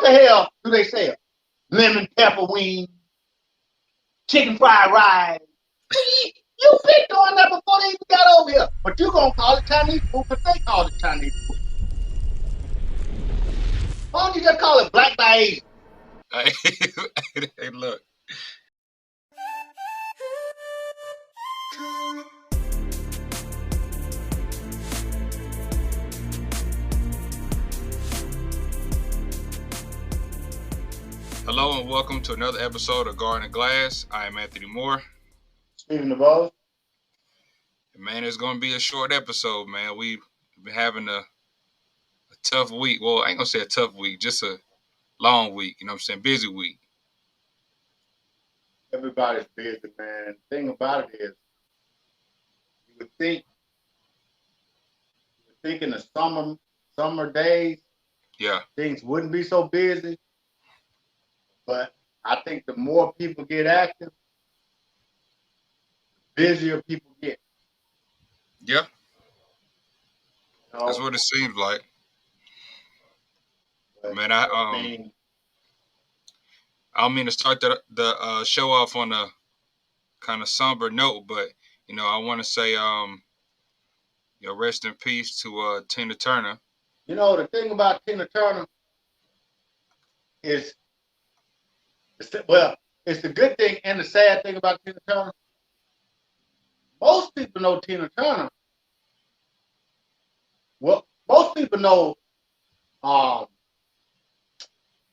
the hell do they sell? Lemon pepper wings, chicken fried rice. You been doing that before they even got over here. But you gonna call it Chinese food because they call it Chinese food. Why don't you just call it black by Asian? Hey, hey, look. Hello and welcome to another episode of Garden and Glass. I am Ep.34. Stephen DeVos. Man, it's going to be a short episode, man. We've been having a tough week. Well, I ain't going to say a tough week, just a long week. You know what I'm saying? Busy week. Everybody's busy, man. The thing about it is, you would think in the summer days, Yeah. things wouldn't be so busy. But I think the more people get active, the busier people get. Yeah. You know? That's what it seems like. But, Man, I don't mean to start the show off on a kind of somber note, but I want to say rest in peace to Tina Turner. You know, the thing about Tina Turner is, it's the good thing and the sad thing about Tina Turner. Most people know Tina Turner. Well, most people know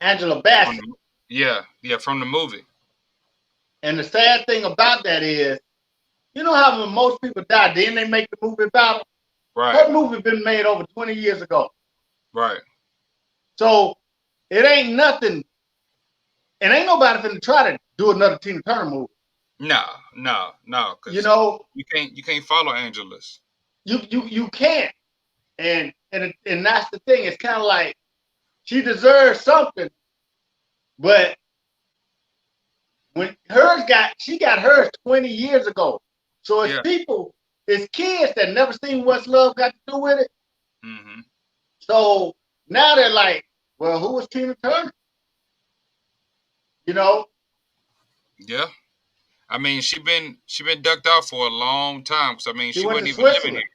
Angela Bassett. Yeah, from the movie. And the sad thing about that is, you know how when most people die, then they make the movie about them? Right. Her movie been made over 20 years ago. Right. So it ain't nothing. And ain't nobody finna try to do another Tina Turner movie. No. You know, you can't follow Angela's. You can't. And that's the thing. It's kind of like she deserves something, but when she got hers 20 years ago. So it's it's kids that never seen What's Love Got to Do with it. Mm-hmm. So now they're like, well, who was Tina Turner? You know? Yeah. I mean, she been ducked out for a long time. Cause I mean, she wasn't even living here.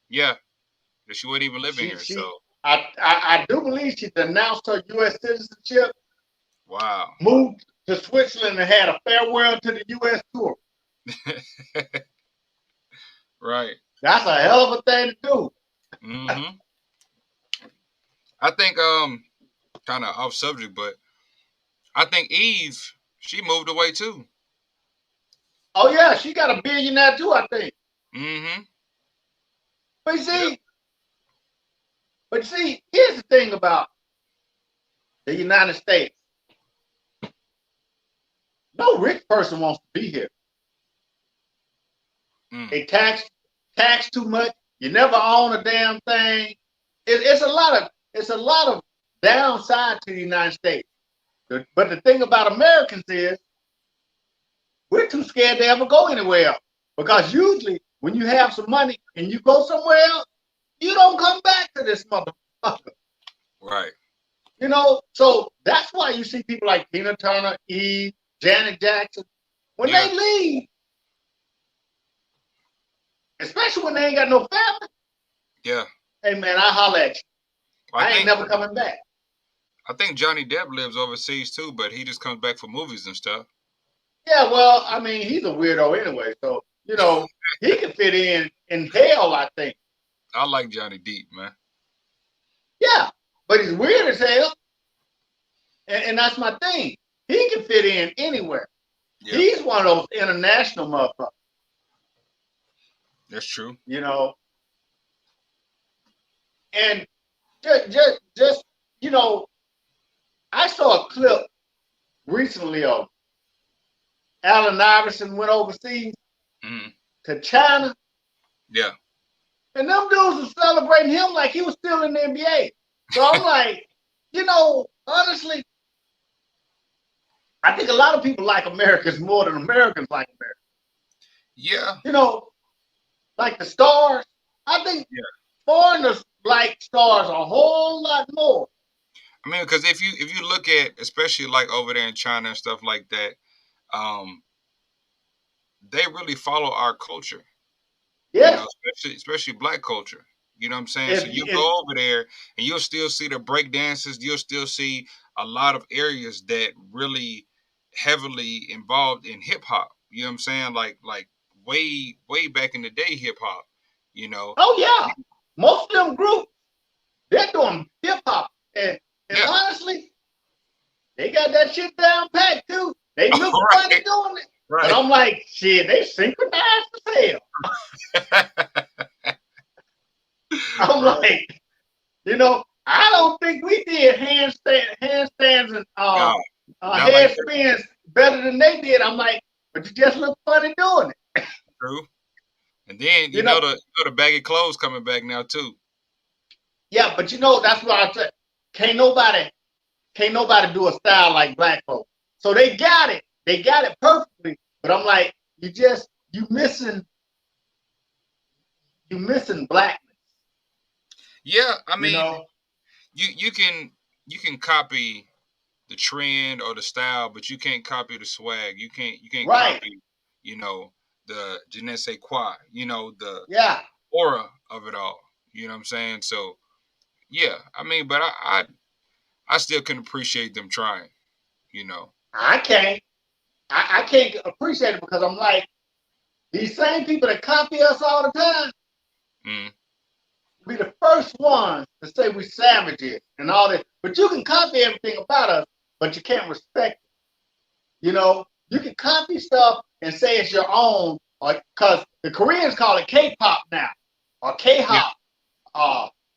Yeah, she wasn't even living here. So I do believe she denounced her U.S. citizenship. Wow. Moved to Switzerland and had a farewell to the U.S. tour. Right. That's a hell of a thing to do. Mm-hmm. I think kind of off subject, but I think Eve, she moved away too. Oh yeah, she got a billionaire too, I think. Mm-hmm. But see, here's the thing about the United States. No rich person wants to be here. They tax too much. You never own a damn thing. It's a lot of downside to the United States. But the thing about Americans is we're too scared to ever go anywhere else. Because usually when you have some money and you go somewhere else, you don't come back to this motherfucker. Right. You know, so that's why you see people like Tina Turner, Eve, Janet Jackson. When they leave, especially when they ain't got no family. Yeah. Hey man, I holler at you. I ain't never coming back. I think Johnny Depp lives overseas too, but he just comes back for movies and stuff. Yeah, well, I mean, he's a weirdo anyway, so he can fit in hell, I think. I like Johnny Depp, man. Yeah, but he's weird as hell, and that's my thing. He can fit in anywhere. Yeah. He's one of those international motherfuckers. That's true. You know, and just I saw a clip recently of Allen Iverson went overseas to China. Yeah. And them dudes were celebrating him like he was still in the NBA. So I'm like, honestly, I think a lot of people like Americans more than Americans like America. Yeah. Like the stars. I think foreigners like stars a whole lot more. I mean, because if you look at, especially like over there in China and stuff like that, um, they really follow our culture. Yes. Especially black culture. You know what I'm saying? So If, you if go over there and you'll still see the break dances. You'll still see a lot of areas that really heavily involved in hip hop. You know what I'm saying? Like way back in the day, hip hop. You know? oh yeah, most of them groups they're doing hip hop, and Yeah. honestly, they got that shit down pat too. They look funny right. doing it, but Right. I'm like, shit, they synchronized as hell. I'm right. like, I don't think we did handstands and Nah, not like head that. spins better than they did. I'm like, but you just look funny doing it. True. And then You know, the baggy clothes coming back now too. yeah, but that's what I said. Can't nobody can't nobody do a style like black folks. So they got it. They got it perfectly. But I'm like, you missing blackness. Yeah, I You mean, know, you can copy the trend or the style, but you can't copy the swag. You can't right? copy, you know, the je ne sais quoi, the Yeah, aura of it all. You know what I'm saying? So yeah, I mean, but I still can appreciate them trying. You know. I can't. I can't appreciate it because I'm like these same people that copy us all the time Mm. be the first ones to say we savages and all that. But you can copy everything about us, but you can't respect it. You can copy stuff and say it's your own, or because the Koreans call it K-pop now, or Yeah. K-hop,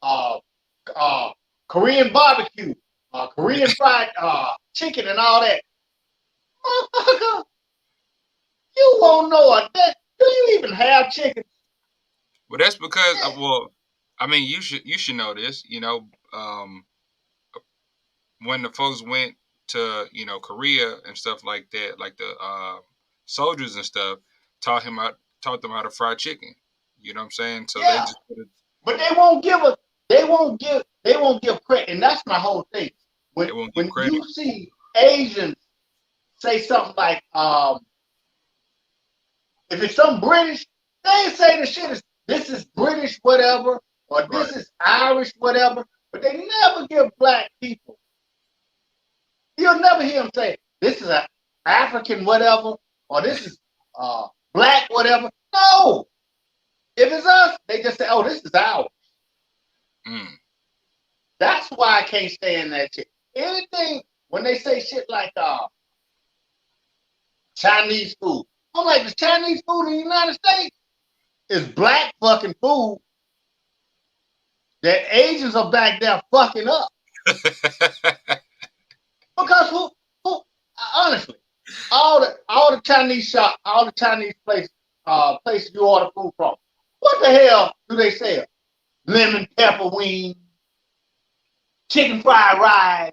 uh, uh, Korean barbecue, Korean fried chicken, and all that. Motherfucker, you won't know a that. Do you even have chicken? Well, that's because Yeah. I mean, you should know this. When the folks went to Korea and stuff like that, like the soldiers and stuff, taught them how to fry chicken. You know what I'm saying? So they Yeah. just put it. But they won't give us. They won't give credit, and that's my whole thing. They When won't give when credit. you see Asians say something like, if it's some British, they say the shit is this is British whatever, or Right. this is Irish whatever, but they never give black people. You'll never hear them say this is an African whatever, or this is black whatever. No, if it's us, they just say, oh, this is ours. Mm. That's why I can't stand that shit. Anything when they say shit like Chinese food, I'm like, the Chinese food in the United States is black fucking food that Asians are back there fucking up. Because who honestly, all the Chinese shop, all the Chinese places you order food from, what the hell do they sell? Lemon pepper wings, chicken fried rice.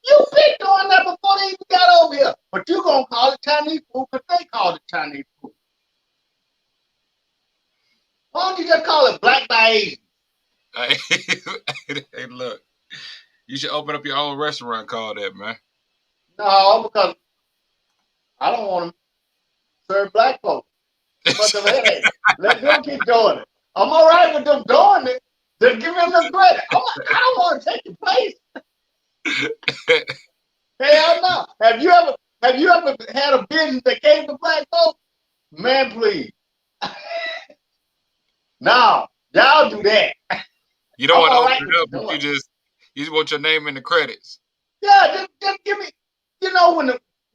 You've been doing that before they even got over here. But you're going to call it Chinese food because they call it Chinese food. Why don't you just call it black by Asian? hey, hey, look, you should open up your own restaurant called that, man. No, because I don't want to serve black folks. Too much of a headache. Let them keep doing it. I'm all right with them doing it. Just give them the credit. I don't want to take your place. Hell no. Have you ever had a business that came to black folks? Man, please. No, y'all do that. You don't I'm want to all open right with it you up, but doing it. you just want your name in the credits. Yeah, just give me.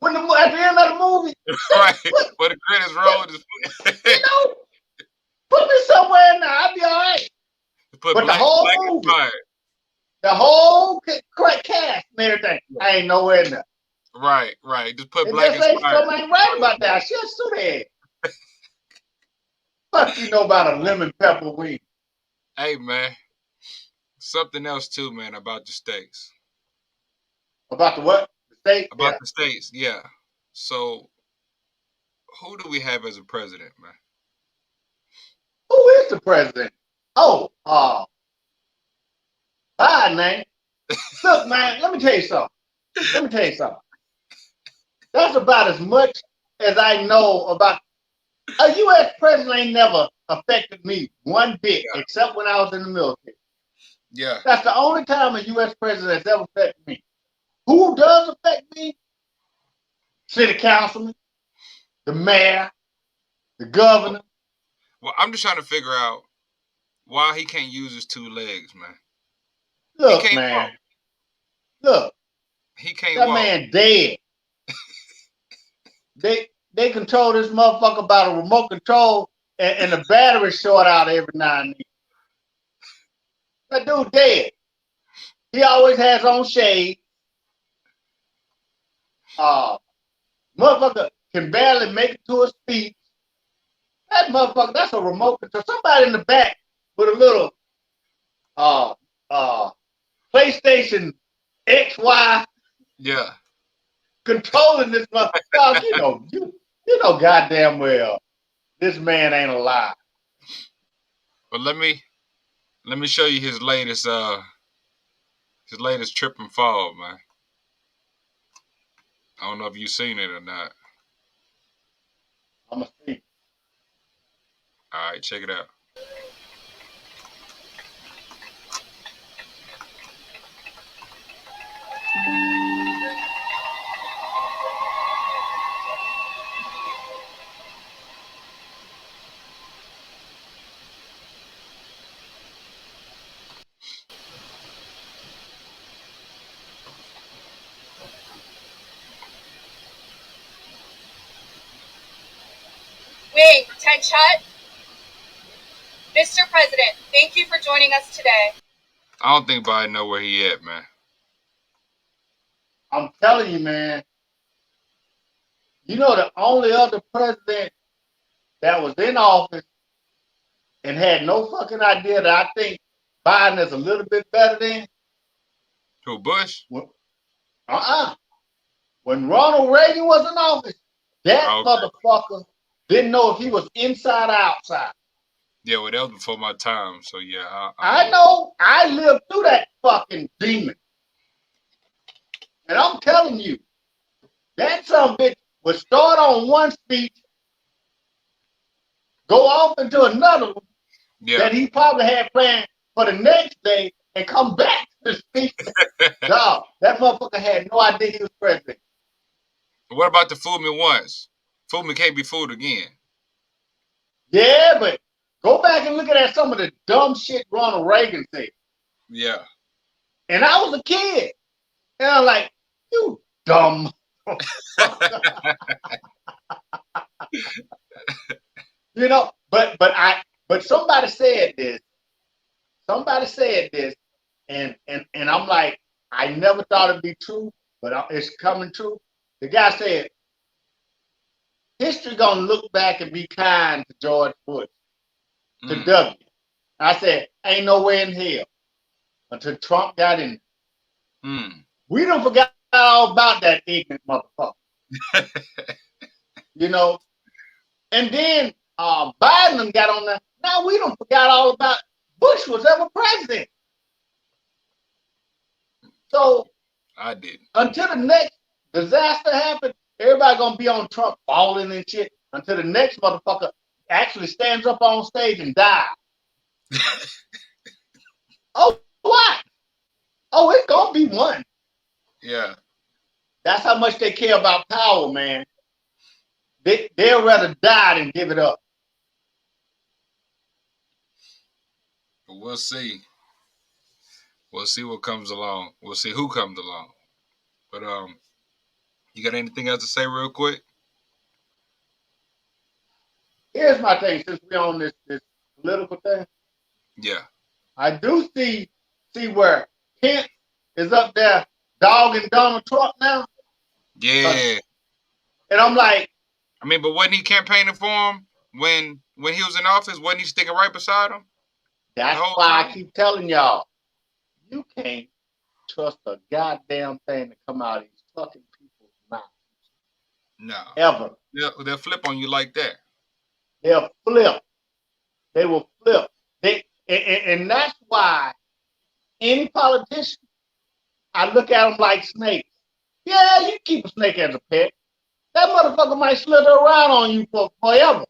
When the at the end of the movie, right. put, For the credits put roll, just you know put me somewhere in there. I'll be all right. put But the black whole movie, inspired. the whole cast and everything, I ain't nowhere in there. Right. Just put It black just ain't inspired. something ain't right about that. I should sue their Fuck you know about a lemon pepper wing. Hey man, something else too, man, about the states. About the what? The state? About Yeah. the states, yeah. So who do we have as a president, man? Who is the president? Oh, Biden, man. Look, man, let me tell you something. Let me tell you something. That's about as much as I know about. A U.S. president ain't never affected me one bit, Yeah. except when I was in the military. Yeah. That's the only time a U.S. president has ever affected me. Who does affect me? City councilman, the mayor, the governor. Well, I'm just trying to figure out why he can't use his two legs, man. He Look, can't walk. man. Look, He can't that walk. man dead. They control this motherfucker by the remote control, and the battery short out every now and then. That dude dead. He always has on shade. Motherfucker can barely make it to a speech. That motherfucker, that's a remote control. Somebody in the back with a little uh uh PlayStation XY Yeah. controlling this motherfucker. Dog, you know goddamn well this man ain't alive. But let me show you his latest trip and fall, man. I don't know if you've seen it or not. I'm gonna see. All right, check it out. Wait, Ted Shut? Mr. President, thank you for joining us today. I don't think Biden know where he at, man. I'm telling you, man. You know the only other president that was in office and had no fucking idea that I think Biden is a little bit better than? Who, Bush? Uh-uh. When Ronald Reagan was in office, that Oh, motherfucker didn't know if he was inside or outside. yeah, well, that was before my time, so yeah. I know. I lived through that fucking demon. And I'm telling you, that some bitch would start on one speech, go off into another one Yeah. that he probably had planned for the next day and come back to the speech. Dog, that motherfucker had no idea he was president. What about the fool me once? Fool me can't be fooled again. Yeah, but go back and look at some of the dumb shit Ronald Reagan said. Yeah. And I was a kid. And I'm like, you dumb. You know, but somebody said this. Somebody said this, and I'm like, I never thought it'd be true, but it's coming true. The guy said, history gonna look back and be kind to George Bush, to W. I said, ain't no way in hell until Trump got in. We don't forgot all about that ignorant motherfucker. You know, and then Biden got on there. Now we don't forgot all about Bush was ever president. So I did. Until the next disaster happens, everybody gonna be on Trump falling and shit until the next motherfucker actually stands up on stage and dies. Oh, what? Oh, it's gonna be one. Yeah. That's how much they care about power, man. They'll rather die than give it up. But we'll see. We'll see what comes along. We'll see who comes along. But you got anything else to say real quick? Here's my thing, since we're on this political thing. Yeah. I do see where Kent is up there dogging Donald Trump now. Yeah. And I'm like, I mean, but wasn't he campaigning for him when he was in office? Wasn't he sticking right beside him? That's why I keep telling y'all, you can't trust a goddamn thing to come out of these fucking people's mouths. No. Ever. They'll flip on you like that. They'll flip. They will flip. And that's why any politician I look at them like snakes. Yeah, you keep a snake as a pet. That motherfucker might slither around on you for forever.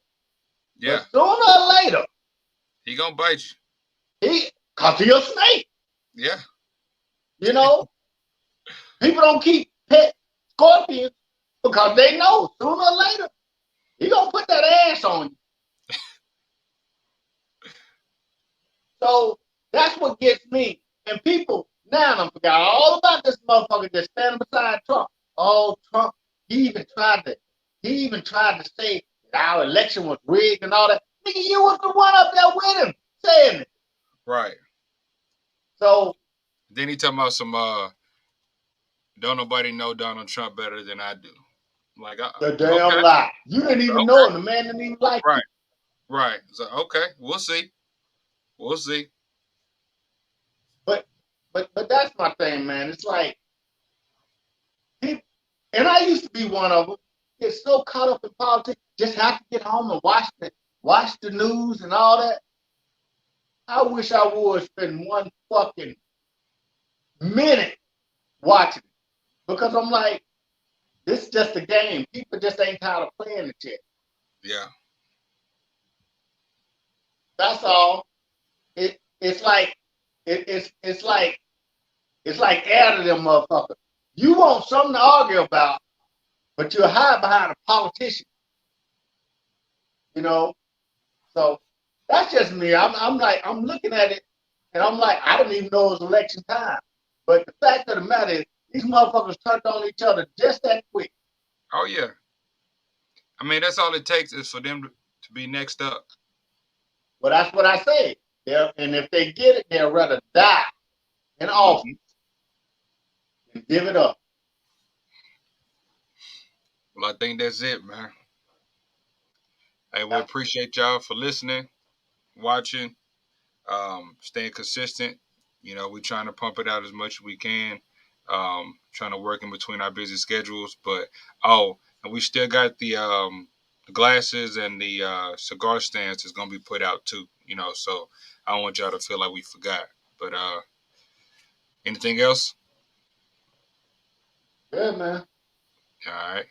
Yeah. But sooner or later, He gonna bite you. cause he a snake. Yeah. You know, people don't keep pet scorpions because they know sooner or later he gonna put that ass on you. So that's what gets me. And people now I forgot all about this motherfucker that's standing beside Trump. Oh, Trump, he even tried to say that our election was rigged and all that. Nigga, you was the one up there with him saying it. Right. So then he talking about some don't nobody know Donald Trump better than I do. Like the damn okay. lie. You didn't even know him. The man didn't even like right. you. Right. So okay, we'll see. We'll see. But that's my thing, man. It's like people, and I used to be one of them. Get so caught up in politics, just have to get home and watch the news and all that. I wish I would spend one fucking minute watching it because I'm like, this is just a game. People just ain't tired of playing it yet. Yeah. That's all. It's like it's like air to them motherfuckers. You want something to argue about, but you're hide behind a politician. You know, so that's just me. I'm like I'm looking at it, and I'm like I didn't even know it was election time. But the fact of the matter is, these motherfuckers turned on each other just that quick. Oh yeah. I mean, that's all it takes is for them to be next up. Well, that's what I say. And if they get it, they'll rather die in office than give it up. Well, I think that's it, man. Hey, we appreciate y'all for listening, watching, staying consistent. You know, we're trying to pump it out as much as we can. Trying to work in between our busy schedules. But and we still got the glasses and the cigar stands that's gonna be put out too. You know, so I don't want y'all to feel like we forgot. But anything else? Yeah, man. All right.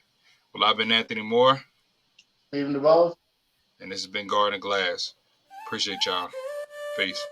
Well, I've been Anthony Moore, Stephen DeVos. and this has been Garden Glass. Appreciate y'all. Peace.